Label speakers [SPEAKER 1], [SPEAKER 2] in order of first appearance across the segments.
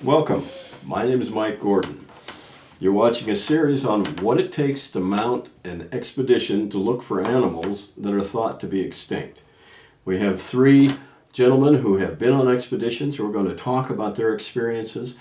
[SPEAKER 1] Welcome. My name is Mike Gordon. You're watching a series on what it takes to mount an expedition to look for animals that are thought to be extinct. We have three gentlemen who have been on expeditions who are going to talk about their experiences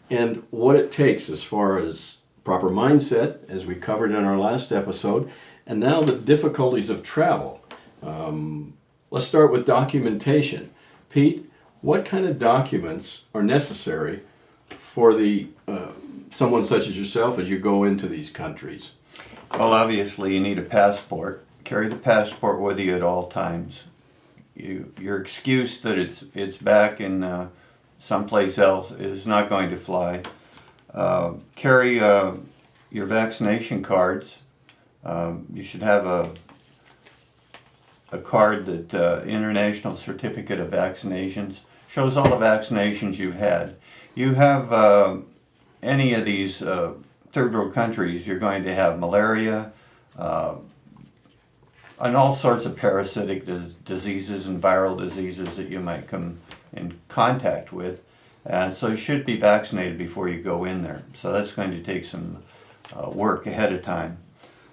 [SPEAKER 1] and what it takes as far as proper mindset, as we covered in our last episode, and now the difficulties of travel. Let's start with documentation. Pete, what kind of documents are necessary for someone such as yourself as you go into these countries?
[SPEAKER 2] Well, obviously you need a passport. Carry the passport with you at all times. Your excuse that it's back in someplace else is not going to fly. Carry your vaccination cards. You should have a card that International Certificate of Vaccinations shows all the vaccinations you've had. You have any of these third world countries, you're going to have malaria and all sorts of parasitic diseases and viral diseases that you might come in contact with. And so you should be vaccinated before you go in there. So that's going to take some work ahead of time.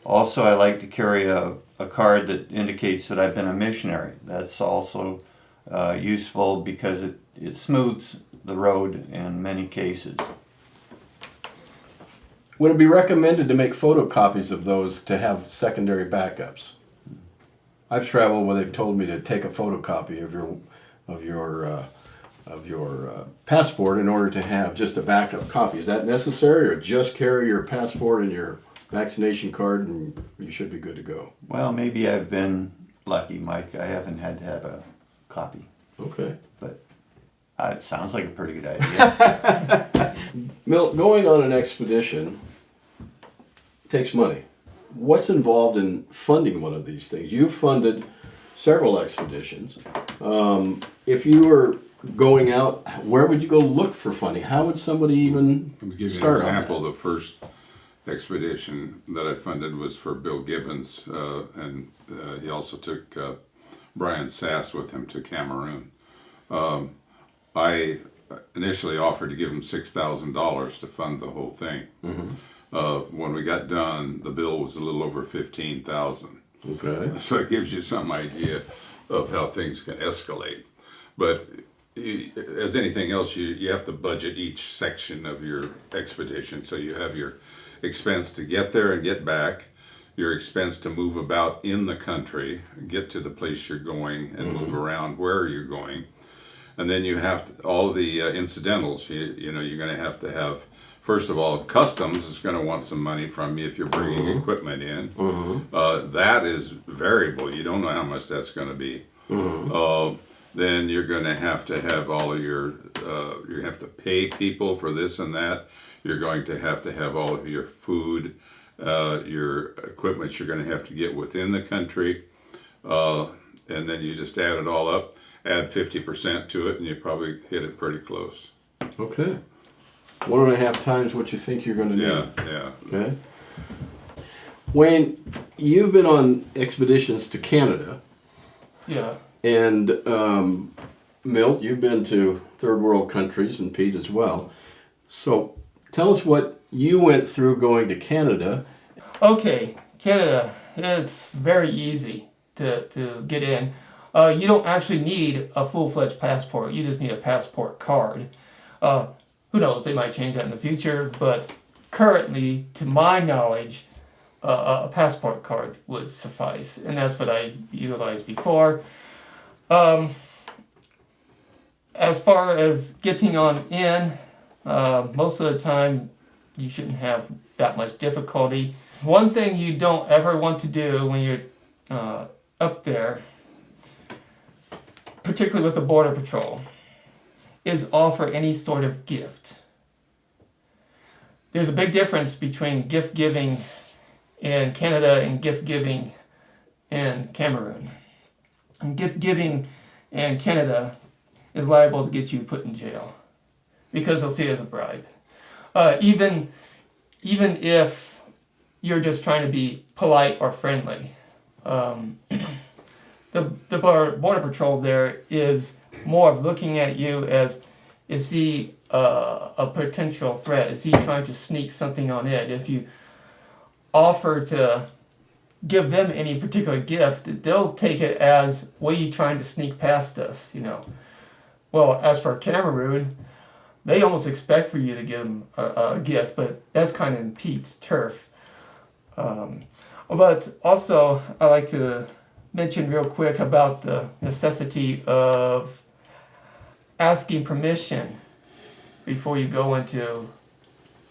[SPEAKER 2] Also, I like to carry a card that indicates that I've been a missionary. That's also useful because it smooths the road in many cases.
[SPEAKER 1] Would it be recommended to make photocopies of those to have secondary backups? I've traveled where they've told me to take a photocopy of your passport in order to have just a backup copy. Is that necessary, or just carry your passport and your vaccination card and you should be good to go?
[SPEAKER 2] Well, maybe I've been lucky, Mike. I haven't had to have a copy.
[SPEAKER 1] Okay.
[SPEAKER 2] But it sounds like a pretty good idea.
[SPEAKER 1] Milt, going on an expedition takes money. What's involved in funding one of these things? You've funded several expeditions. If you were going out, where would you go look for funding? How would somebody even
[SPEAKER 3] Let me give you
[SPEAKER 1] start
[SPEAKER 3] an
[SPEAKER 1] on
[SPEAKER 3] example.
[SPEAKER 1] that?
[SPEAKER 3] The first expedition that I funded was for Bill Gibbons, and he also took Brian Sass with him to Cameroon. I initially offered to give him $6,000 to fund the whole thing. Mm-hmm. When we got done, the bill was a little over $15,000.
[SPEAKER 1] Okay.
[SPEAKER 3] So it gives you some idea of how things can escalate. But as anything else, you have to budget each section of your expedition. So you have your expense to get there and get back, your expense to move about in the country, get to the place you're going and move around where you're going. And then you have all of the incidentals. You know, you're going to have, first of all, customs is going to want some money from you if you're bringing equipment in. That is variable. You don't know how much that's going to be. Then you're going to have all of your, you have to pay people for this and that. You're going to have all of your food, your equipment you're going to have to get within the country. And then you just add it all up, add 50% to it, and you probably hit it pretty close.
[SPEAKER 1] Okay. 1.5 times what you think you're going to need.
[SPEAKER 3] Yeah.
[SPEAKER 1] Okay. Wayne, you've been on expeditions to Canada.
[SPEAKER 4] Yeah.
[SPEAKER 1] And Milt, you've been to third world countries, and Pete as well. So tell us what you went through going to Canada.
[SPEAKER 4] Okay, Canada, it's very easy to get in. You don't actually need a full-fledged passport. You just need a passport card. Who knows, they might change that in the future, but currently, to my knowledge, a passport card would suffice, and that's what I utilized before. As far as getting on in, most of the time you shouldn't have that much difficulty. One thing you don't ever want to do when you're up there, particularly with the Border Patrol, is offer any sort of gift. There's a big difference between gift giving in Canada and gift giving in Cameroon. And gift giving in Canada is liable to get you put in jail because they'll see it as a bribe. Even if you're just trying to be polite or friendly. The Border Patrol there is more of looking at you as Is he a potential threat? Is he trying to sneak something on it? If you offer to give them any particular gift, they'll take it as, what are you trying to sneak past us, you know? Well, as for Cameroon, they almost expect for you to give them a gift, but that's kind of in Pete's turf. But also, I like to mention real quick about the necessity of asking permission before you go into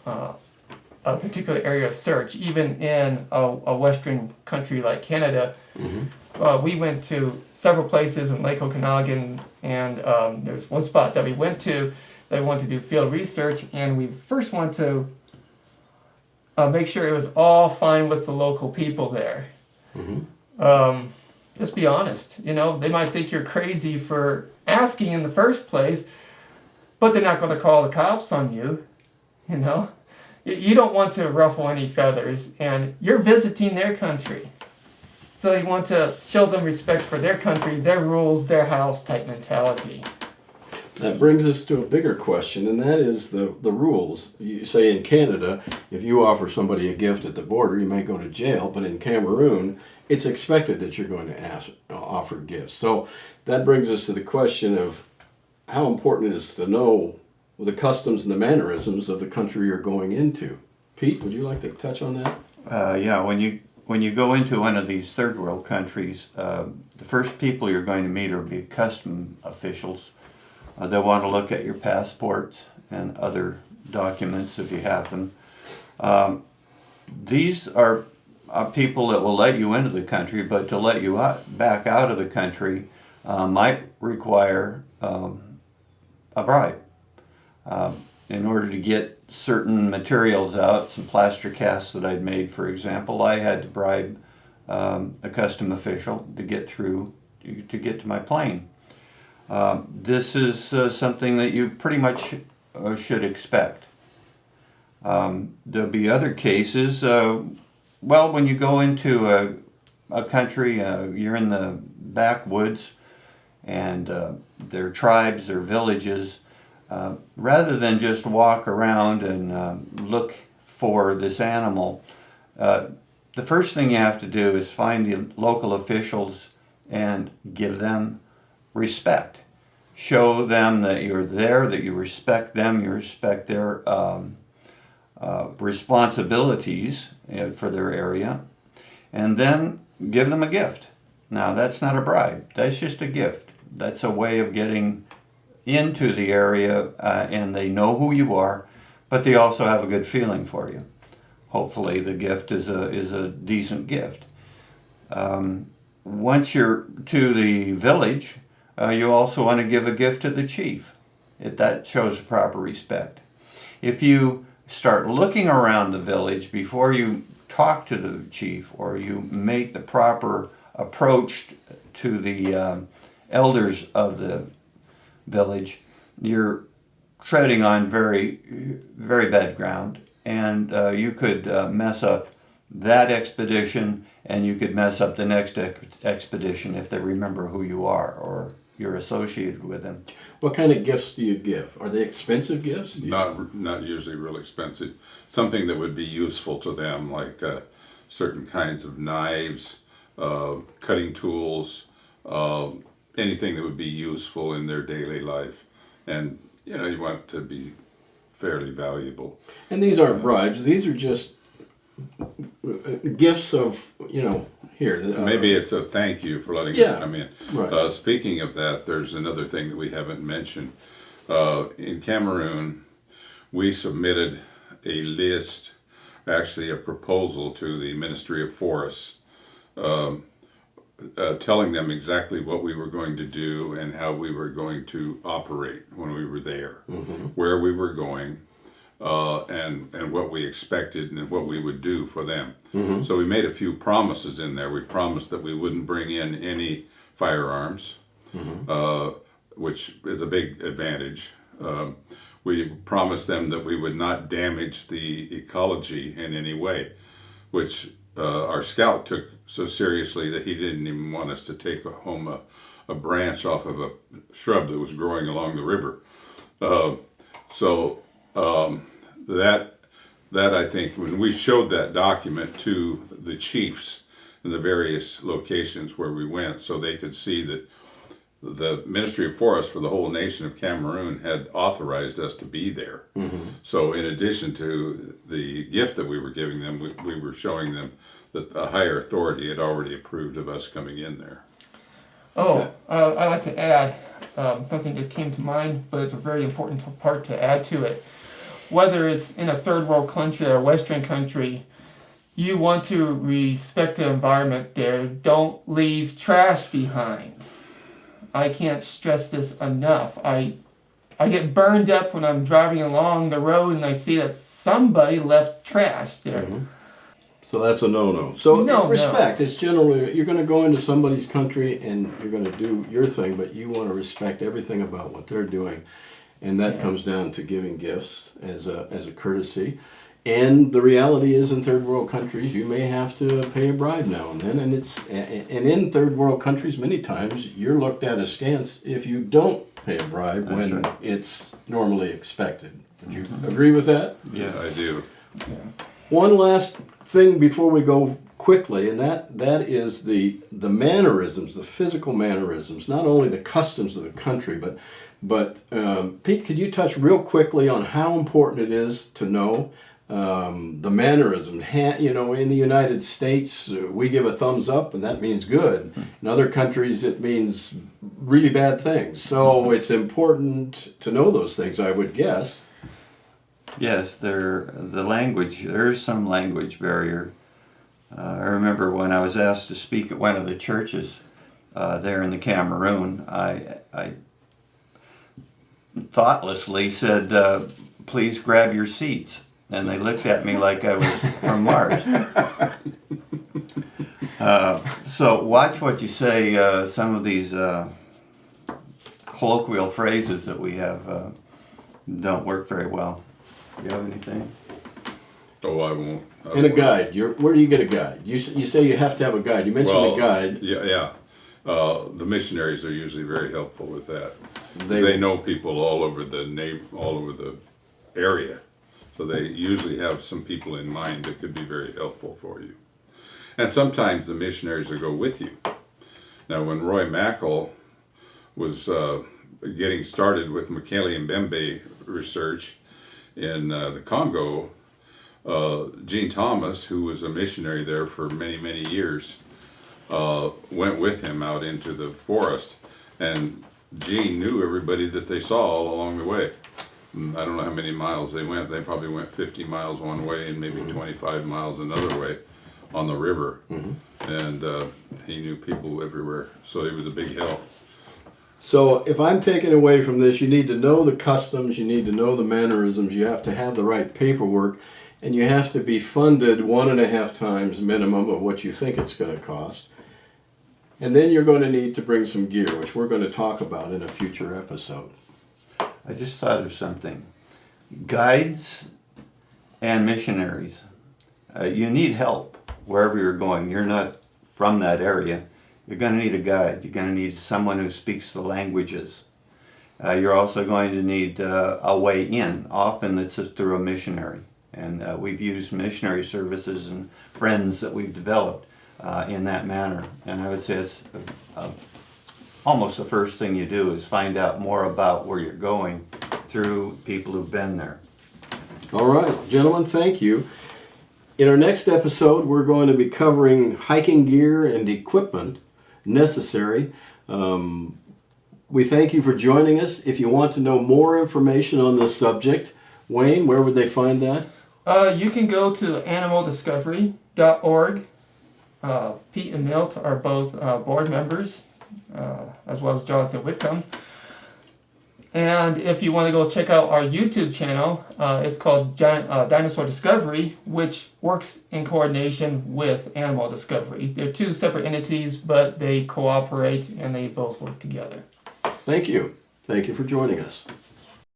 [SPEAKER 4] a particular area of search. Even in a Western country like Canada, we went to several places in Lake Okanagan, and there's one spot that we went to. They wanted to do field research, and we first wanted to make sure it was all fine with the local people there. Just be honest. You know, they might think you're crazy for asking in the first place, but they're not going to call the cops on you. You know, you don't want to ruffle any feathers, and you're visiting their country. So you want to show them respect for their country, their rules, their house type mentality.
[SPEAKER 1] That brings us to a bigger question, and that is the rules. You say in Canada, if you offer somebody a gift at the border, you may go to jail, but in Cameroon, it's expected that you're going to offer gifts. So that brings us to the question of how important it is to know the customs and the mannerisms of the country you're going into. Pete, would you like to touch on that?
[SPEAKER 2] Yeah, when you go into one of these third world countries, the first people you're going to meet are be custom officials. They'll want to look at your passports and other documents if you have them. These are people that will let you into the country, but to let you back out of the country might require a bribe. In order to get certain materials out, some plaster casts that I'd made, for example, I had to bribe a custom official to get through, to get to my plane. This is something that you pretty much should expect. There'll be other cases. Well, when you go into a country, you're in the backwoods, and there are tribes, there are villages. Rather than just walk around and look for this animal, the first thing you have to do is find the local officials and give them respect. Show them that you're there, that you respect them, you respect their responsibilities for their area, and then give them a gift. Now, that's not a bribe, that's just a gift. That's a way of getting into the area, and they know who you are, but they also have a good feeling for you. Hopefully the gift is a decent gift. Once you're to the village, you also want to give a gift to the chief. That shows proper respect. If you start looking around the village before you talk to the chief, or you make the proper approach to the elders of the village, you're treading on very, very bad ground, and you could mess up that expedition, and you could mess up the next expedition if they remember who you are or you're associated with them.
[SPEAKER 1] What kind of gifts do you give? Are they expensive gifts?
[SPEAKER 3] Not usually real expensive. Something that would be useful to them, like certain kinds of knives, cutting tools, anything that would be useful in their daily life. And, you know, you want it to be fairly valuable.
[SPEAKER 1] And these aren't bribes. These are just gifts of, you know, here.
[SPEAKER 3] Maybe it's a thank you for letting us come in.
[SPEAKER 1] Right.
[SPEAKER 3] Speaking of that, there's another thing that we haven't mentioned. In Cameroon, we submitted a list, actually a proposal to the Ministry of Forests, telling them exactly what we were going to do and how we were going to operate when we were there, where we were going, and what we expected and what we would do for them. So we made a few promises in there. We promised that we wouldn't bring in any firearms, which is a big advantage. We promised them that we would not damage the ecology in any way, which our scout took so seriously that he didn't even want us to take home a branch off of a shrub that was growing along the river. So that I think when we showed that document to the chiefs in the various locations where we went, so they could see that the Ministry of Forests for the whole nation of Cameroon had authorized us to be there. So in addition to the gift that we were giving them, we were showing them that a higher authority had already approved of us coming in there.
[SPEAKER 4] Oh, I'd like to add, something just came to mind, but it's a very important part to add to it. Whether it's in a third world country or a Western country, you want to respect the environment there. Don't leave trash behind. I can't stress this enough. I get burned up when I'm driving along the road and I see that somebody left trash there.
[SPEAKER 1] So that's a no-no. So
[SPEAKER 4] No.
[SPEAKER 1] respect. It's generally, you're going to go into somebody's country and you're going to do your thing, but you want to respect everything about what they're doing. And that comes down to giving gifts as a courtesy. And the reality is, in third world countries, you may have to pay a bribe now and then. And in third world countries, many times you're looked at askance if you don't pay a bribe when it's normally expected. Would you agree with that?
[SPEAKER 3] Yeah, I do.
[SPEAKER 1] One last thing before we go quickly, and that is the mannerisms, the physical mannerisms, not only the customs of the country, but Pete, could you touch real quickly on how important it is to know the mannerism? In the United States, we give a thumbs up, and that means good. In other countries, it means really bad things. So it's important to know those things, I would guess.
[SPEAKER 2] Yes, there's some language barrier. I remember when I was asked to speak at one of the churches there in the Cameroon, I thoughtlessly said, please grab your seats. And they looked at me like I was from Mars. So watch what you say. Some of these colloquial phrases that we have don't work very well. Do you have anything?
[SPEAKER 3] Oh, I won't.
[SPEAKER 1] And a guide. Where do you get a guide? You say you have to have a guide. You mentioned a guide.
[SPEAKER 3] Yeah. The missionaries are usually very helpful with that. They know people all over the area, so they usually have some people in mind that could be very helpful for you. And sometimes the missionaries will go with you. Now, when Roy Mackle was getting started with Mekele and Mbembe research in the Congo, Gene Thomas, who was a missionary there for many, many years, went with him out into the forest, and Gene knew everybody that they saw all along the way. I don't know how many miles they went. They probably went 50 miles one way and maybe 25 miles another way on the river. And he knew people everywhere, so he was a big help.
[SPEAKER 1] So if I'm taking away from this, you need to know the customs, you need to know the mannerisms, you have to have the right paperwork, and you have to be funded 1.5 times minimum of what you think it's going to cost. And then you're going to need to bring some gear, which we're going to talk about in a future episode.
[SPEAKER 2] I just thought of something. Guides and missionaries. You need help wherever you're going. You're not from that area. You're going to need a guide. You're going to need someone who speaks the languages. You're also going to need a way in. Often it's through a missionary. And we've used missionary services and friends that we've developed in that manner. And I would say it's almost the first thing you do is find out more about where you're going through people who've been there.
[SPEAKER 1] All right, gentlemen, thank you. In our next episode, we're going to be covering hiking gear and equipment necessary. We thank you for joining us. If you want to know more information on this subject, Wayne, where would they find that?
[SPEAKER 4] You can go to animaldiscovery.org. Pete and Milt are both board members, as well as Jonathan Whitcomb. And if you want to go check out our YouTube channel, it's called Dinosaur Discovery, which works in coordination with Animal Discovery. They're two separate entities, but they cooperate and they both work together.
[SPEAKER 1] Thank you. Thank you for joining us.